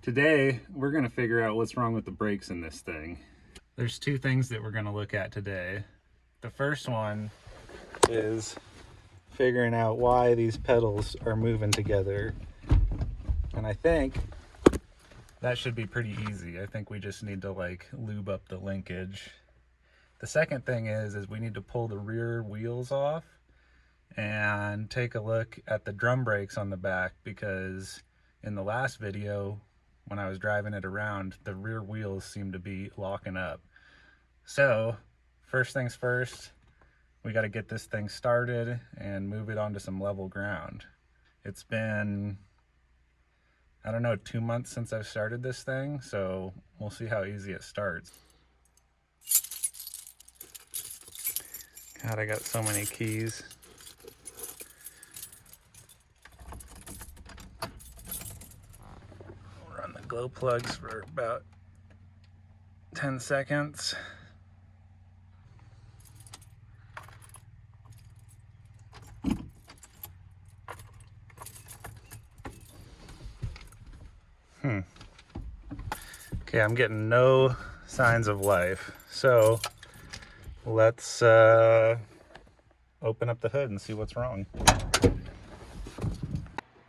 Today, we're going to figure out what's wrong with the brakes in this thing. There's two things that we're going to look at today. The first one is figuring out why these pedals are moving together. And I think that should be pretty easy. I think we just need to lube up the linkage. The second thing is we need to pull the rear wheels off and take a look at the drum brakes on the back, because in the last video, when I was driving it around, the rear wheels seem to be locking up. So first things first, we got to get this thing started and move it onto some level ground. It's been, I don't know, 2 months since I've started this thing, so we'll see how easy it starts. God, I got so many keys. We'll run the glow plugs for about 10 seconds. Okay, I'm getting no signs of life. So let's open up the hood and see what's wrong.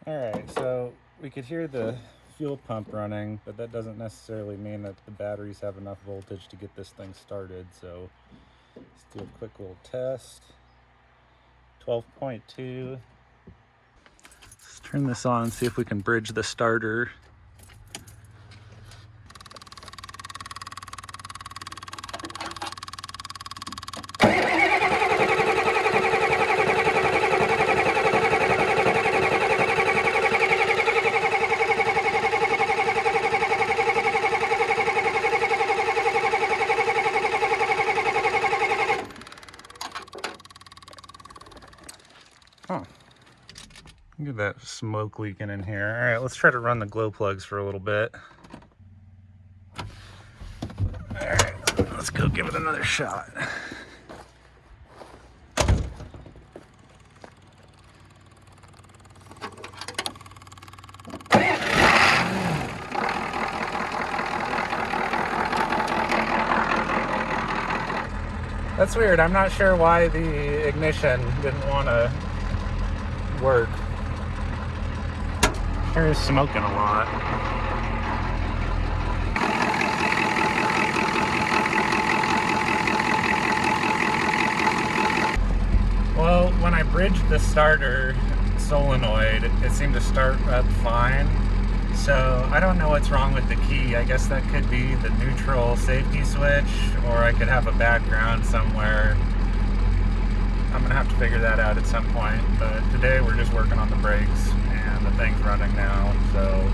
All right, so we could hear the fuel pump running, but that doesn't necessarily mean that the batteries have enough voltage to get this thing started. So let's do a quick little test. 12.2. Let's turn this on and see if we can bridge the starter. Huh. Look at that smoke leaking in here. All right, let's try to run the glow plugs for a little bit. All right, let's go give it another shot. That's weird. I'm not sure why the ignition didn't want to work. Sure is smoking a lot. Well, when I bridged the starter solenoid, it seemed to start up fine. So I don't know what's wrong with the key. I guess that could be the neutral safety switch, or I could have a background somewhere. I'm gonna have to figure that out at some point, but today we're just working on the brakes and the thing's running now. So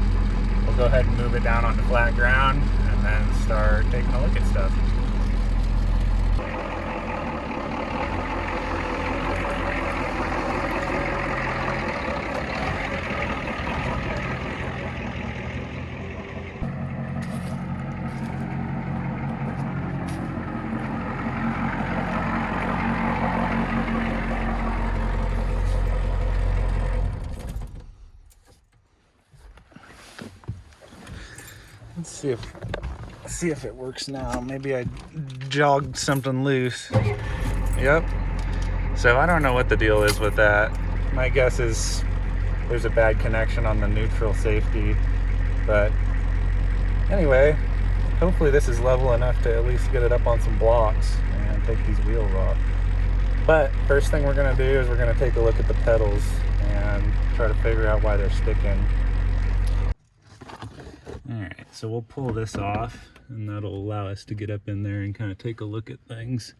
we'll go ahead and move it down onto flat ground and then start taking a look at stuff. Let's see if it works now. Maybe I jogged something loose. Yep. So I don't know what the deal is with that. My guess is there's a bad connection on the neutral safety. But anyway, hopefully this is level enough to at least get it up on some blocks and take these wheels off. But first thing we're gonna do is we're gonna take a look at the pedals and try to figure out why they're sticking. Alright, so we'll pull this off and that'll allow us to get up in there and kind of take a look at things.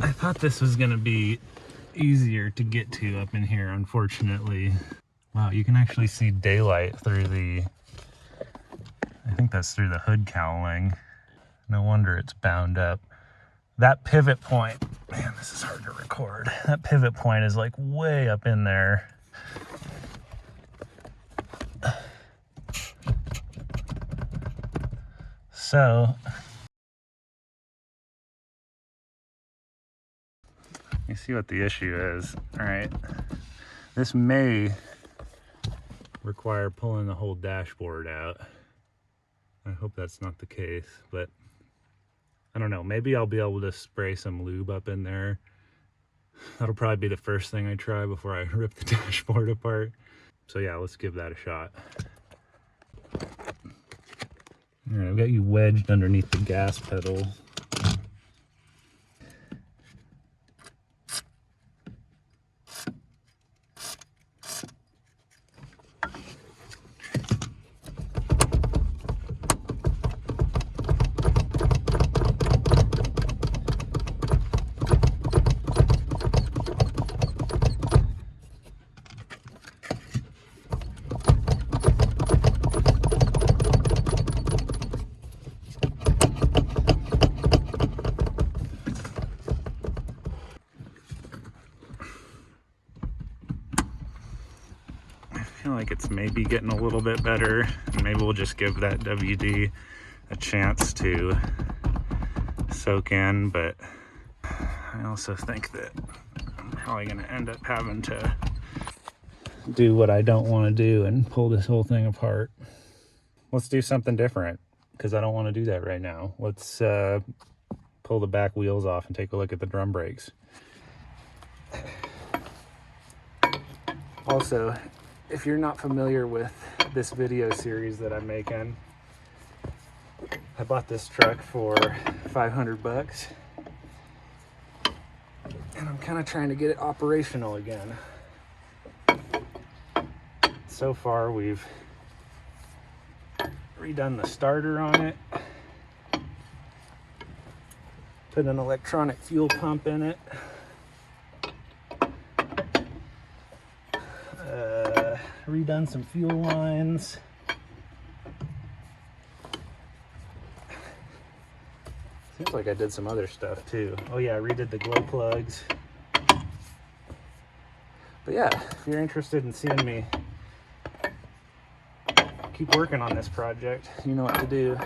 I thought this was going to be easier to get to up in here, unfortunately. Wow, you can actually see daylight through the, I think that's through the hood cowling. No wonder it's bound up. That pivot point, man, this is hard to record. That pivot point is like way up in there. So, you see what the issue is. All right, this may require pulling the whole dashboard out. I hope that's not the case, but I don't know. Maybe I'll be able to spray some lube up in there. That'll probably be the first thing I try before I rip the dashboard apart. So yeah, let's give that a shot. All right, I've got you wedged underneath the gas pedal. I feel like it's maybe getting a little bit better, and maybe we'll just give that WD a chance to soak in, but I also think that I'm probably going to end up having to do what I don't want to do and pull this whole thing apart. Let's do something different, because I don't want to do that right now. Let's pull the back wheels off and take a look at the drum brakes. Also, if you're not familiar with this video series that I'm making, I bought this truck for 500 bucks, and I'm kind of trying to get it operational again. So far, we've redone the starter on it, put an electronic fuel pump in it, redone some fuel lines. Seems like I did some other stuff too. Oh yeah, I redid the glow plugs. But yeah, if you're interested in seeing me keep working on this project, you know what to do.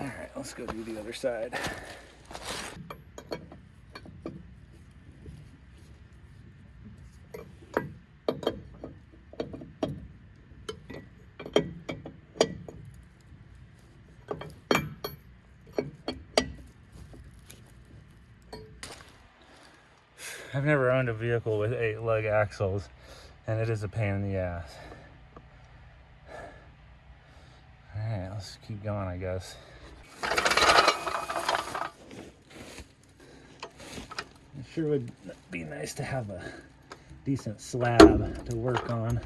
All right, let's go do the other side. I've never owned a vehicle with 8 lug axles, and it is a pain in the ass. Alright, let's keep going, I guess. It sure would be nice to have a decent slab to work on.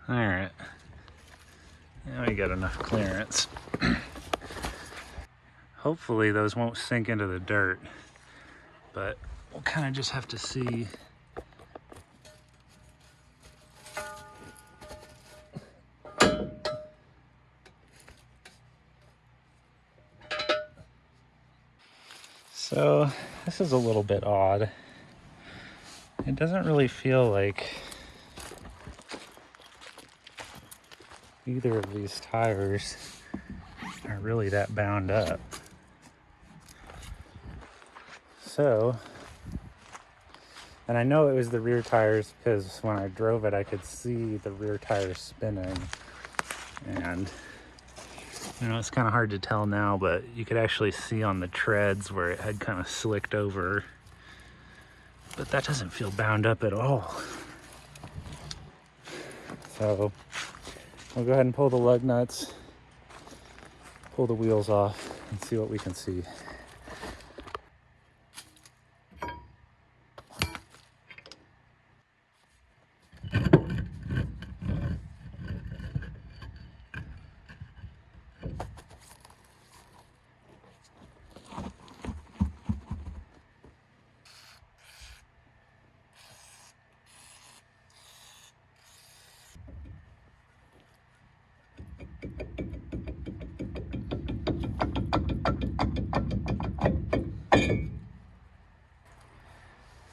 Alright. Now we got enough clearance. Hopefully those won't sink into the dirt, but we'll kind of just have to see. So this is a little bit odd. It doesn't really feel like either of these tires are really that bound up. So, and I know it was the rear tires because when I drove it, I could see the rear tires spinning. And, you know, it's kind of hard to tell now, but you could actually see on the treads where it had kind of slicked over. But that doesn't feel bound up at all. So, we'll go ahead and pull the lug nuts, pull the wheels off, and see what we can see.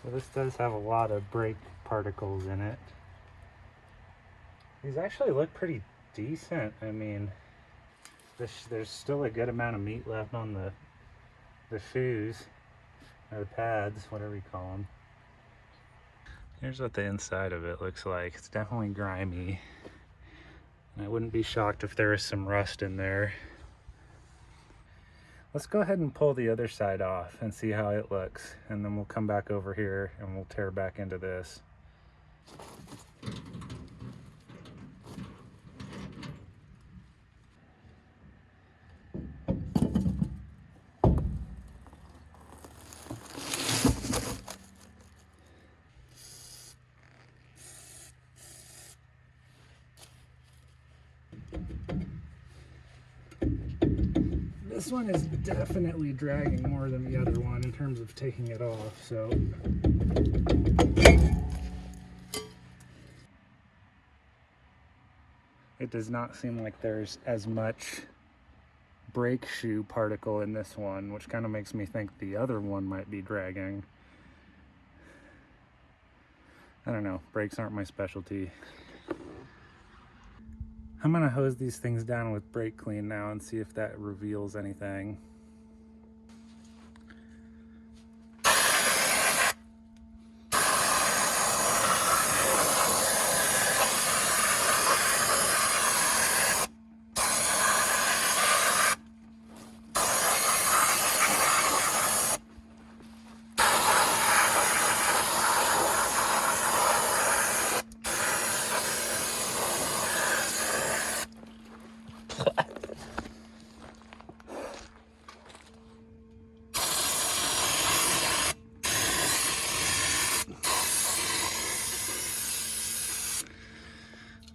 So this does have a lot of brake particles in it. These actually look pretty decent. I mean, there's still a good amount of meat left on the shoes, or the pads, whatever you call them. Here's what the inside of it looks like. It's definitely grimy. And I wouldn't be shocked if there was some rust in there. Let's go ahead and pull the other side off and see how it looks. And then we'll come back over here and we'll tear back into this. This one is definitely dragging more than the other one in terms of taking it off, so. It does not seem like there's as much brake shoe particle in this one, which kind of makes me think the other one might be dragging. I don't know, brakes aren't my specialty. I'm gonna hose these things down with brake clean now and see if that reveals anything.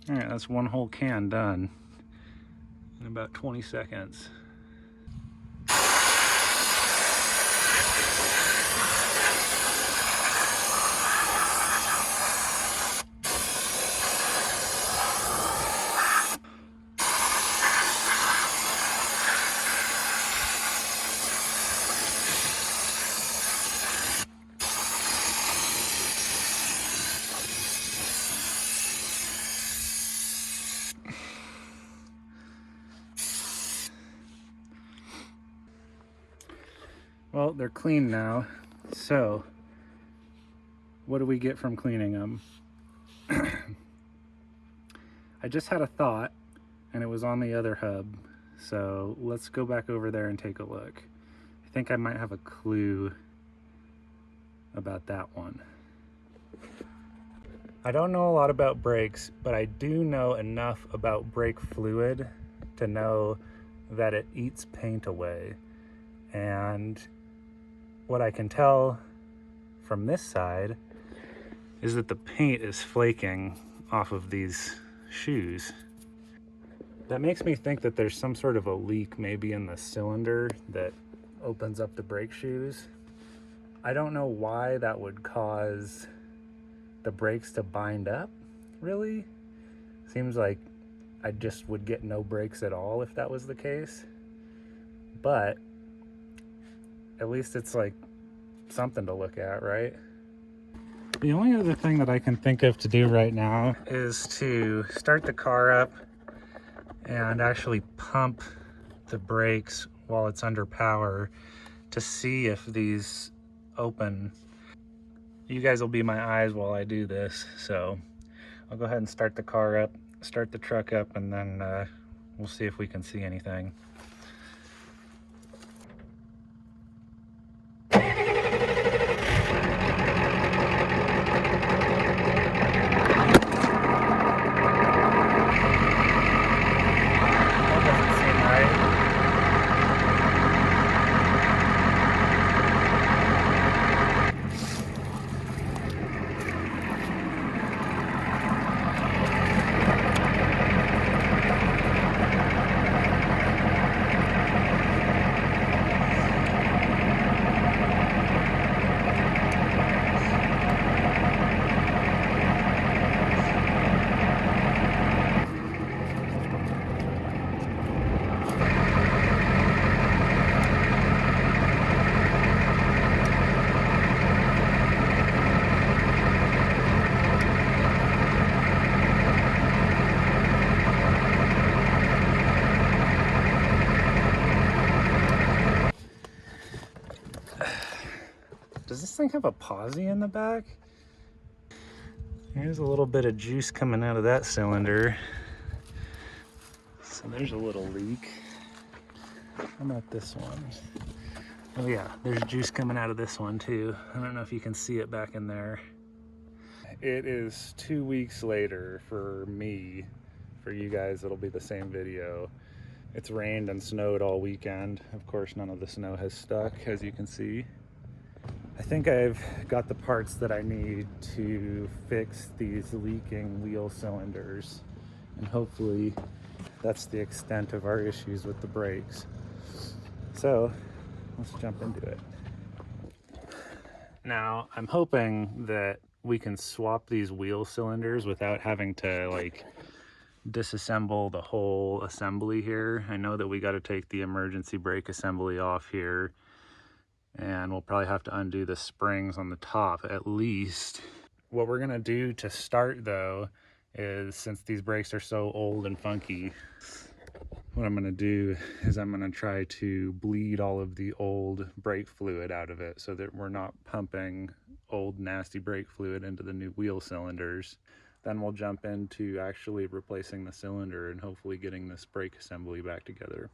All right, that's one whole can done in about 20 seconds. Well, they're clean now, so what do we get from cleaning them? I just had a thought, and it was on the other hub, so let's go back over there and take a look. I think I might have a clue about that one. I don't know a lot about brakes, but I do know enough about brake fluid to know that it eats paint away. And what I can tell from this side is that the paint is flaking off of these shoes. That makes me think that there's some sort of a leak maybe in the cylinder that opens up the brake shoes. I don't know why that would cause the brakes to bind up, really. Seems like I just would get no brakes at all if that was the case. But at least it's like something to look at, right? The only other thing that I can think of to do right now is to start the car up and actually pump the brakes while it's under power to see if these open. You guys will be my eyes while I do this, so I'll go ahead and start the car up, start the truck up, and then we'll see if we can see anything. thing have a posi in the back? Here's a little bit of juice coming out of that cylinder. So there's a little leak. How about this one? Oh yeah, there's juice coming out of this one too. I don't know if you can see it back in there. It is 2 weeks later for me. For you guys, it'll be the same video. It's rained and snowed all weekend. Of course, none of the snow has stuck, as you can see. I think I've got the parts that I need to fix these leaking wheel cylinders, and hopefully that's the extent of our issues with the brakes. So let's jump into it. Now, I'm hoping that we can swap these wheel cylinders without having to like disassemble the whole assembly here. I know that we got to take the emergency brake assembly off here, and we'll probably have to undo the springs on the top at least. What we're gonna do to start though is, since these brakes are so old and funky, what I'm gonna do is I'm gonna try to bleed all of the old brake fluid out of it so that we're not pumping old nasty brake fluid into the new wheel cylinders. Then we'll jump into actually replacing the cylinder and hopefully getting this brake assembly back together.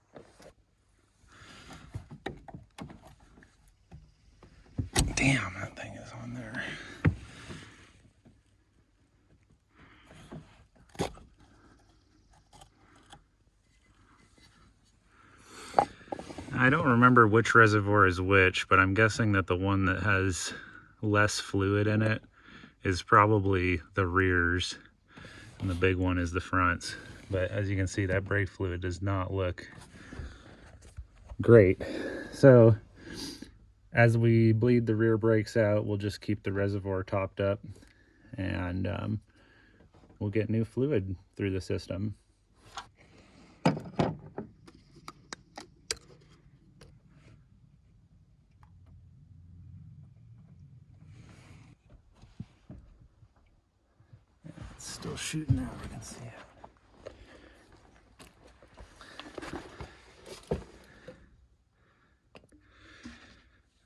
Damn, that thing is on there. I don't remember which reservoir is which, but I'm guessing that the one that has less fluid in it is probably the rears, and the big one is the fronts. But as you can see, that brake fluid does not look great. So as we bleed the rear brakes out, we'll just keep the reservoir topped up, and we'll get new fluid through the system. It's still shooting out, you can see it.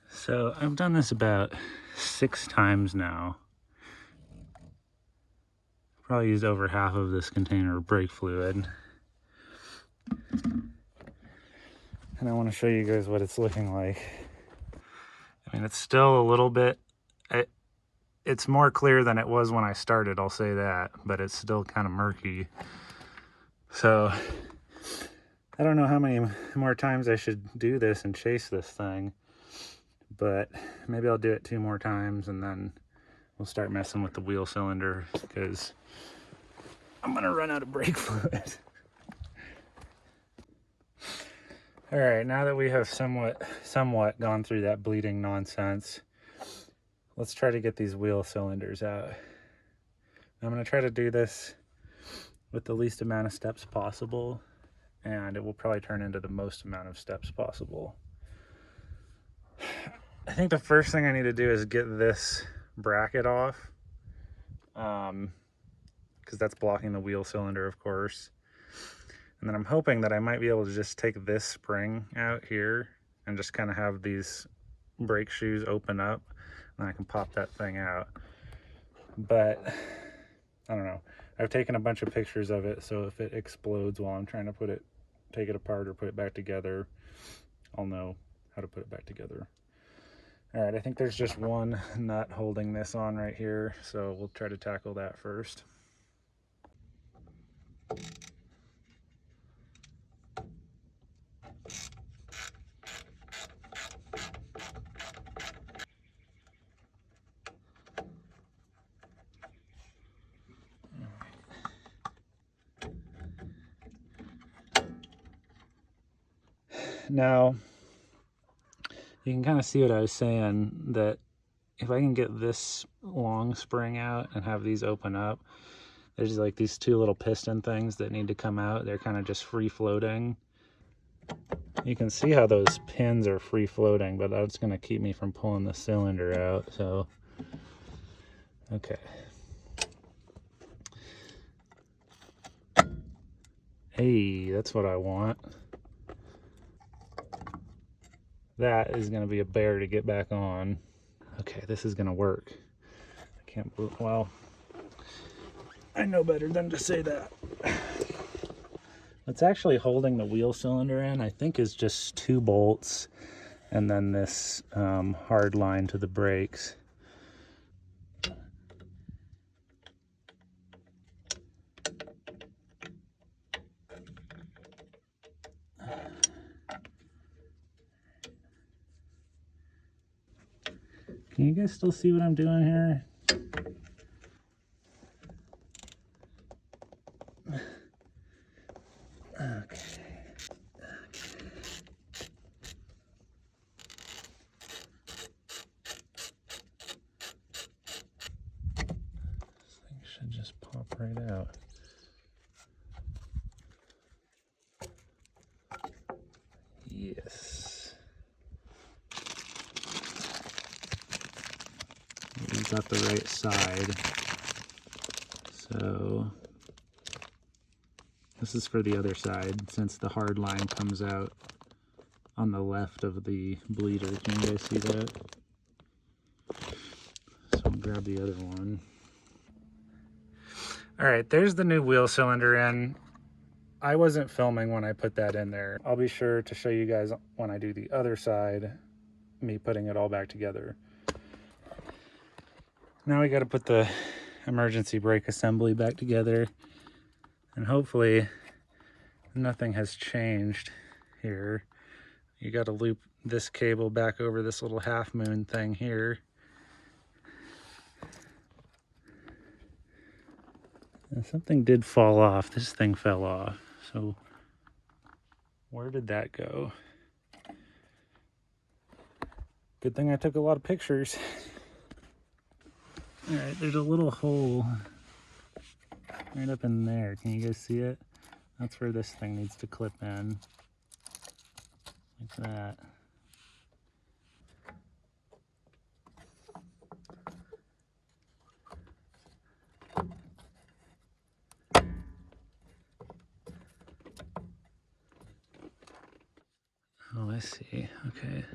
So I've done this about 6 times now. Probably used over half of this container of brake fluid. And I want to show you guys what it's looking like. I mean, it's still a little bit, it's more clear than it was when I started, I'll say that, but it's still kind of murky. So I don't know how many more times I should do this and chase this thing, but maybe I'll do it 2 more times and then we'll start messing with the wheel cylinder, because I'm gonna run out of brake fluid. All right, now that we have somewhat gone through that bleeding nonsense, let's try to get these wheel cylinders out. I'm gonna try to do this with the least amount of steps possible, and it will probably turn into the most amount of steps possible. I think the first thing I need to do is get this bracket off, because that's blocking the wheel cylinder, of course. And then I'm hoping that I might be able to just take this spring out here and just kind of have these brake shoes open up, and I can pop that thing out. But I don't know. I've taken a bunch of pictures of it, so if it explodes while I'm trying to take it apart or put it back together, I'll know how to put it back together. All right, I think there's just one nut holding this on right here, so we'll try to tackle that first. Now, you can kind of see what I was saying, that if I can get this long spring out and have these open up, there's like these 2 little piston things that need to come out. They're kind of just free floating. You can see how those pins are free floating, but that's going to keep me from pulling the cylinder out. So, okay. Hey, that's what I want. That is going to be a bear to get back on. Okay, Okay, this is gonna work. I can't believe, well, I know better than to say that. What's actually holding the wheel cylinder in, I think, is just 2 bolts and then this hard line to the brakes. Can you guys still see what I'm doing here? Okay. This thing should just pop right out. Yes. We've got the right side. So this is for the other side, since the hard line comes out on the left of the bleeder. Can you guys see that? So I'll grab the other one. All right, there's the new wheel cylinder in. I wasn't filming when I put that in there. I'll be sure to show you guys when I do the other side, me putting it all back together. Now we got to put the emergency brake assembly back together, and hopefully nothing has changed here. You got to loop this cable back over this little half moon thing here. And something did fall off. This thing fell off. So where did that go? Good thing I took a lot of pictures. All right, there's a little hole right up in there. Can you guys see it? That's where this thing needs to clip in. Like that. Oh, I see. Okay.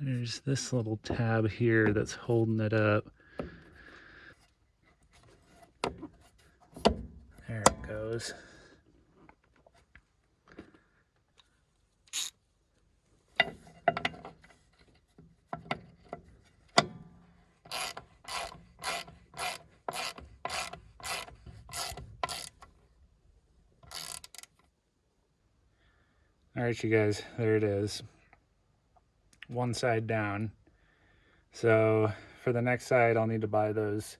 There's this little tab here that's holding it up. There it goes. All right, you guys, there it is. One side down. So for the next side, I'll need to buy those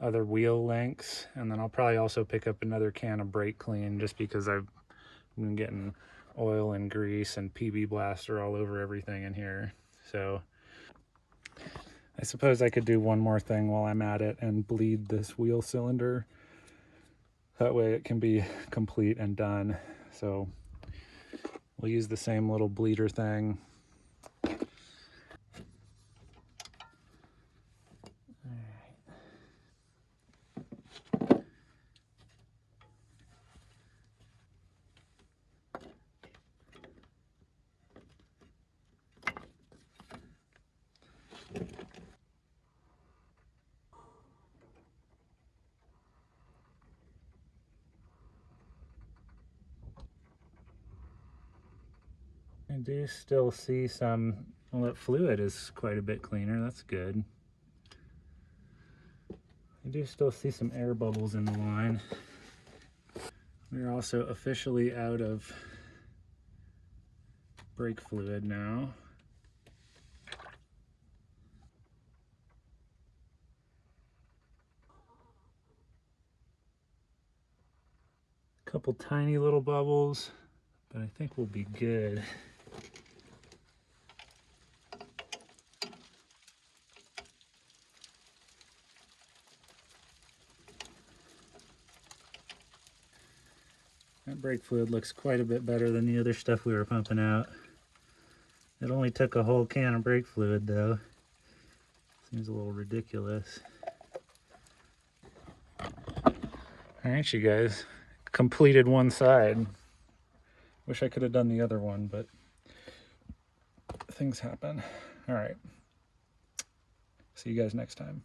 other wheel links, and then I'll probably also pick up another can of brake clean, just because I've been getting oil and grease and PB Blaster all over everything in here. So I suppose I could do one more thing while I'm at it and bleed this wheel cylinder. That way it can be complete and done. So we'll use the same little bleeder thing. I do still see some, well, that fluid is quite a bit cleaner. That's good. I do still see some air bubbles in the line. We're also officially out of brake fluid now. A couple tiny little bubbles, but I think we'll be good. That brake fluid looks quite a bit better than the other stuff we were pumping out. It only took a whole can of brake fluid though. Seems a little ridiculous. Alright, you guys, completed one side. Wish I could have done the other one, but things happen. Alright. See you guys next time.